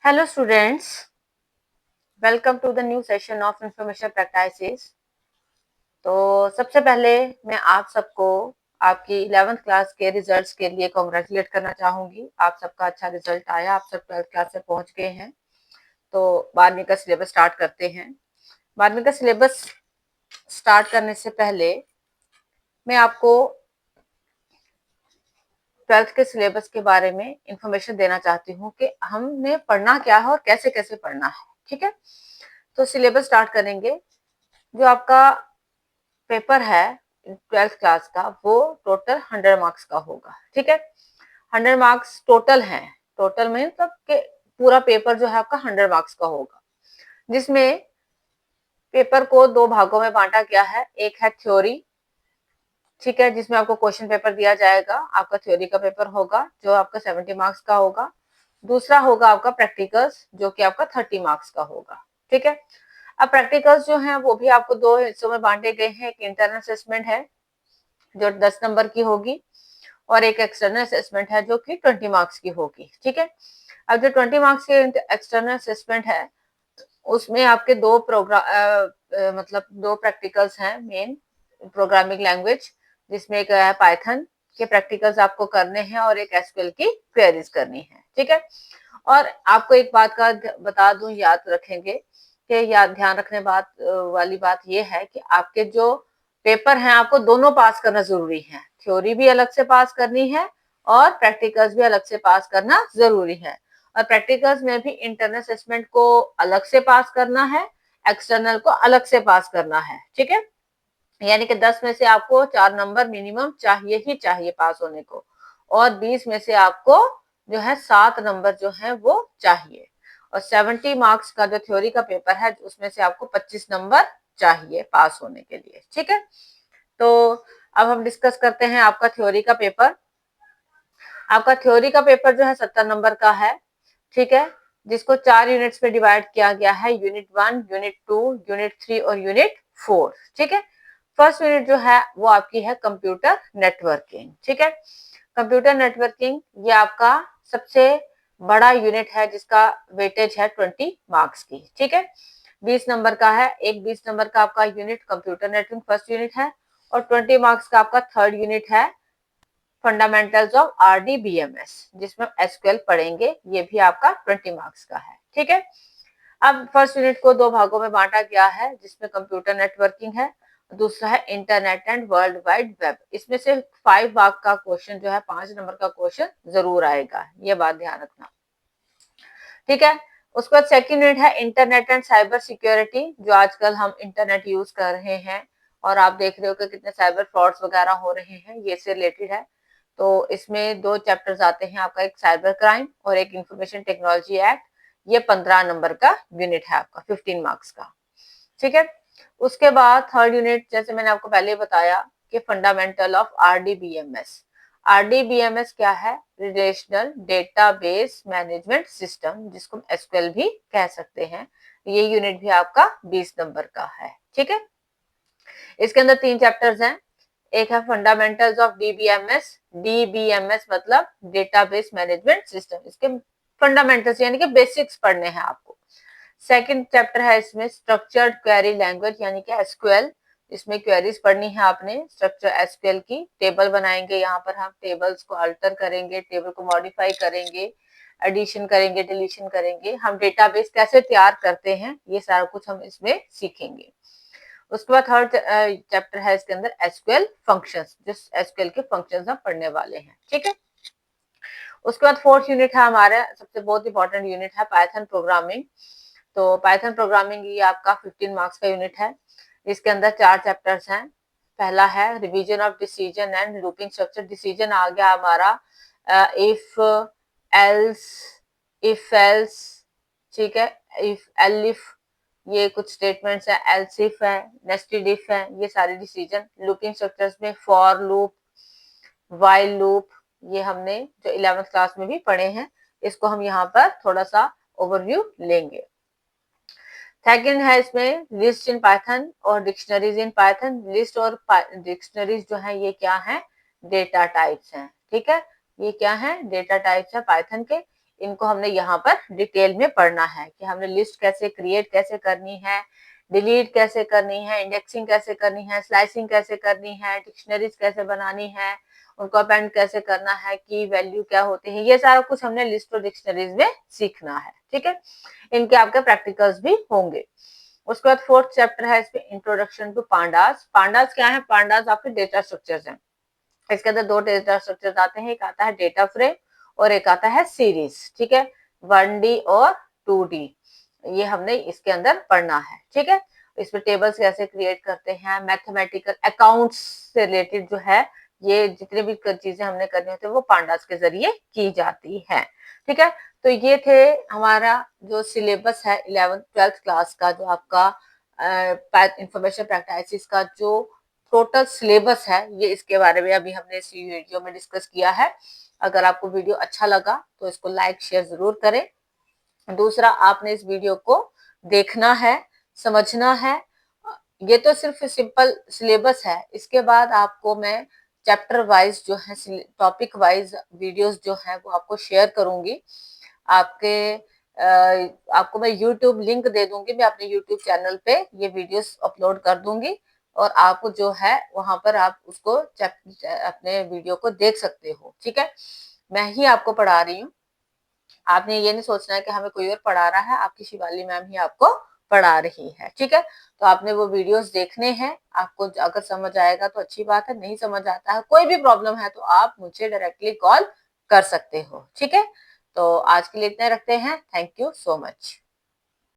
Hello students, welcome to the new session of information practices। तो सबसे पहले मैं आप सबको आपकी 11th क्लास के रिजल्ट्स के लिए कॉन्ग्रेचुलेट करना चाहूंगी। आप सबका अच्छा रिजल्ट आया, आप सब 12th क्लास में पहुंच गए हैं। तो 12वीं का सिलेबस स्टार्ट करते हैं। 12वीं का सिलेबस स्टार्ट करने से पहले मैं आपको 12th के सिलेबस के बारे में इंफॉर्मेशन देना चाहती हूँ कि हमने पढ़ना क्या है और कैसे कैसे पढ़ना है। ठीक है, तो सिलेबस स्टार्ट करेंगे। जो आपका पेपर है 12th क्लास का वो टोटल 100 मार्क्स का होगा। ठीक है, 100 मार्क्स टोटल है। टोटल में मतलब के पूरा पेपर जो है आपका 100 मार्क्स का होगा, जिसमें पेपर को दो भागों में बांटा गया है। एक है थ्योरी, ठीक है, जिसमें आपको क्वेश्चन पेपर दिया जाएगा। आपका थ्योरी का पेपर होगा जो आपका 70 मार्क्स का होगा। दूसरा होगा आपका प्रैक्टिकल्स जो कि आपका 30 मार्क्स का होगा। ठीक है, अब प्रैक्टिकल्स जो है वो भी आपको दो हिस्सों में बांटे गए हैं। एक इंटरनल असेसमेंट है जो 10 नंबर की होगी और एक एक्सटर्नल असेसमेंट है जो कि 20 मार्क्स की होगी। ठीक है, अब जो 20 मार्क्स की एक्सटर्नल असेसमेंट है उसमें आपके दो मतलब दो प्रैक्टिकल्स हैं। मेन प्रोग्रामिंग लैंग्वेज जिसमें एक है पाइथन के प्रैक्टिकल्स आपको करने हैं और एक एसक्यूएल की क्वेरीज करनी है। ठीक है, और आपको एक बात का बता दूं, याद रखेंगे कि याद ध्यान रखने वाली बात ये है कि आपके जो पेपर हैं आपको दोनों पास करना जरूरी है। थ्योरी भी अलग से पास करनी है और प्रैक्टिकल्स भी अलग से पास करना जरूरी है। और प्रैक्टिकल्स में भी इंटरनल असेसमेंट को अलग से पास करना है, एक्सटर्नल को अलग से पास करना है। ठीक है, यानी कि 10 में से आपको 4 नंबर मिनिमम चाहिए ही चाहिए पास होने को, और 20 में से आपको जो है 7 नंबर जो है वो चाहिए। और 70 मार्क्स का जो थ्योरी का पेपर है उसमें से आपको 25 नंबर चाहिए पास होने के लिए। ठीक है, तो अब हम डिस्कस करते हैं आपका थ्योरी का पेपर। आपका थ्योरी का पेपर जो है 70 नंबर का है। ठीक है, जिसको 4 यूनिट्स में डिवाइड किया गया है, यूनिट 1, यूनिट 2, यूनिट 3 और यूनिट 4। ठीक है, फर्स्ट यूनिट जो है वो आपकी है कंप्यूटर नेटवर्किंग। ठीक है, कंप्यूटर नेटवर्किंग ये आपका सबसे बड़ा यूनिट है जिसका वेटेज है 20 मार्क्स की। ठीक है, 20 नंबर का है। एक 20 नंबर का आपका unit computer networking first unit है और 20 मार्क्स का आपका थर्ड यूनिट है फंडामेंटल्स ऑफ आरडीबीएमएस, जिसमें एसक्यूएल पढ़ेंगे। ये भी आपका 20 मार्क्स का है। ठीक है, अब फर्स्ट यूनिट को दो भागों में बांटा गया है जिसमें कंप्यूटर नेटवर्किंग है, दूसरा है internet and world wide web. इसमें से 5 मार्क का क्वेश्चन जो है 5 नंबर का क्वेश्चन जरूर आएगा, ये बात ध्यान रखना। ठीक है, उसके बाद सेकंड यूनिट है इंटरनेट एंड साइबर सिक्योरिटी, जो आजकल हम इंटरनेट यूज कर रहे हैं और आप देख रहे हो कि कितने साइबर फ्रॉड्स वगैरह हो रहे हैं, ये से रिलेटेड है। तो इसमें दो चैप्टर्स आते हैं आपका, एक साइबर क्राइम और एक इंफॉर्मेशन टेक्नोलॉजी एक्ट। ये 15 नंबर का यूनिट है आपका, 15 मार्क्स का। ठीक है, उसके बाद थर्ड यूनिट जैसे मैंने आपको पहले बताया कि फंडामेंटल ऑफ आरडीबीएमएस। आरडीबीएमएस क्या है? रिलेशनल डेटाबेस मैनेजमेंट सिस्टम, जिसको हम एसक्यूएल भी कह सकते हैं। ये यूनिट भी आपका 20 नंबर का है। ठीक है, इसके अंदर 3 चैप्टर्स हैं। एक है फंडामेंटल्स ऑफ डीबीएमएस। डीबीएमएस मतलब डेटाबेस मैनेजमेंट सिस्टम, इसके फंडामेंटल्स यानी कि बेसिक्स पढ़ने हैं आपको। सेकंड चैप्टर है इसमें स्ट्रक्चर्ड क्वेरी लैंग्वेज यानी कि एसक्यूएल। इसमें क्वेरीज पढ़नी है आपने स्ट्रक्चर एसक्यूएल की। टेबल बनाएंगे, यहाँ पर हम टेबल्स को अल्टर करेंगे, टेबल को मॉडिफाई करेंगे, एडिशन करेंगे, डिलीशन करेंगे। हम डेटाबेस कैसे तैयार करते हैं ये सारा कुछ हम इसमें सीखेंगे। उसके बाद थर्ड चैप्टर है इसके अंदर एसक्यूएल फंक्शंस, जिस एसक्यूएल के फंक्शंस हम पढ़ने वाले हैं। ठीक है, उसके बाद फोर्थ यूनिट है हमारा सबसे बहुत इंपॉर्टेंट यूनिट है पाइथन प्रोग्रामिंग। तो पाइथन प्रोग्रामिंग ये आपका 15 मार्क्स का यूनिट है। इसके अंदर 4 चैप्टर्स हैं। पहला है revision of decision and looping structure. Decision आ गया हमारा इफ, एल्स, इफ एल्स, ठीक है, इफ एलिफ, ये कुछ स्टेटमेंट्स है, एल्स इफ है, नेस्टेड इफ है, ये सारे डिसीजन। लूपिंग स्ट्रक्चर्स में फॉर लूप, व्हाइल लूप, ये हमने जो 11th क्लास में भी पढ़े हैं। इसको हम यहाँ पर थोड़ा सा ओवरव्यू लेंगे। सेकंड है इसमें लिस्ट इन पाइथन और डिक्शनरीज इन पाइथन। लिस्ट और डिक्शनरीज जो है ये क्या है? डेटा टाइप्स हैं। ठीक है, ये क्या है? डेटा टाइप्स है पाइथन के। इनको हमने यहाँ पर डिटेल में पढ़ना है कि हमने लिस्ट कैसे क्रिएट कैसे करनी है, डिलीट कैसे करनी है, इंडेक्सिंग कैसे करनी है, स्लाइसिंग कैसे करनी है, डिक्शनरीज कैसे बनानी है, उनको अपेंड कैसे करना है, की वैल्यू क्या होते हैं, ये सारा कुछ हमने लिस्ट और डिक्शनरीज में सीखना है। ठीक है, इनके आपके प्रैक्टिकल्स भी होंगे। उसके बाद फोर्थ चैप्टर है इसमें इंट्रोडक्शन टू पांडास। पांडास क्या है? पांडास आपके डेटा स्ट्रक्चर्स हैं। इसके अंदर दो डेटा स्ट्रक्चर्स आते हैं, एक आता है डेटा फ्रेम और एक आता है सीरीज। ठीक है, 1D और 2D, ये हमने इसके अंदर पढ़ना है। ठीक है, इसमें टेबल्स कैसे क्रिएट करते हैं, मैथमेटिकल अकाउंट्स से रिलेटेड जो है ये जितने भी चीजें हमने करनी होती है वो पांडास के जरिए की जाती है। ठीक है, तो ये थे हमारा जो सिलेबस है 11th-12th क्लास का, जो आपका इंफॉर्मेशन प्रैक्टिस का जो टोटल सिलेबस है, ये इसके बारे में अभी हमने इस वीडियो में डिस्कस किया है। अगर आपको वीडियो अच्छा लगा तो इसको लाइक शेयर जरूर करें। दूसरा, आपने इस वीडियो को देखना है, समझना है। ये तो सिर्फ सिंपल सिलेबस है, इसके बाद आपको मैं चैप्टर वाइज जो है, टॉपिक वाइज वीडियोस जो है वो आपको शेयर करूंगी। आपको मैं यूट्यूब लिंक दे दूंगी, मैं अपने यूट्यूब चैनल पे ये वीडियोस अपलोड कर दूंगी और आप जो है वहां पर आप उसको अपने वीडियो को देख सकते हो। ठीक है, मैं ही आपको पढ़ा रही हूँ, आपने ये नहीं सोचना है कि हमें कोई और पढ़ा रहा है, आपकी शिवाली मैम ही आपको पढ़ा रही है। ठीक है, तो आपने वो वीडियोस देखने हैं, आपको अगर समझ आएगा तो अच्छी बात है, नहीं समझ आता है, कोई भी प्रॉब्लम है तो आप मुझे डायरेक्टली कॉल कर सकते हो। ठीक है, तो आज के लिए इतना रखते हैं। Thank you so much.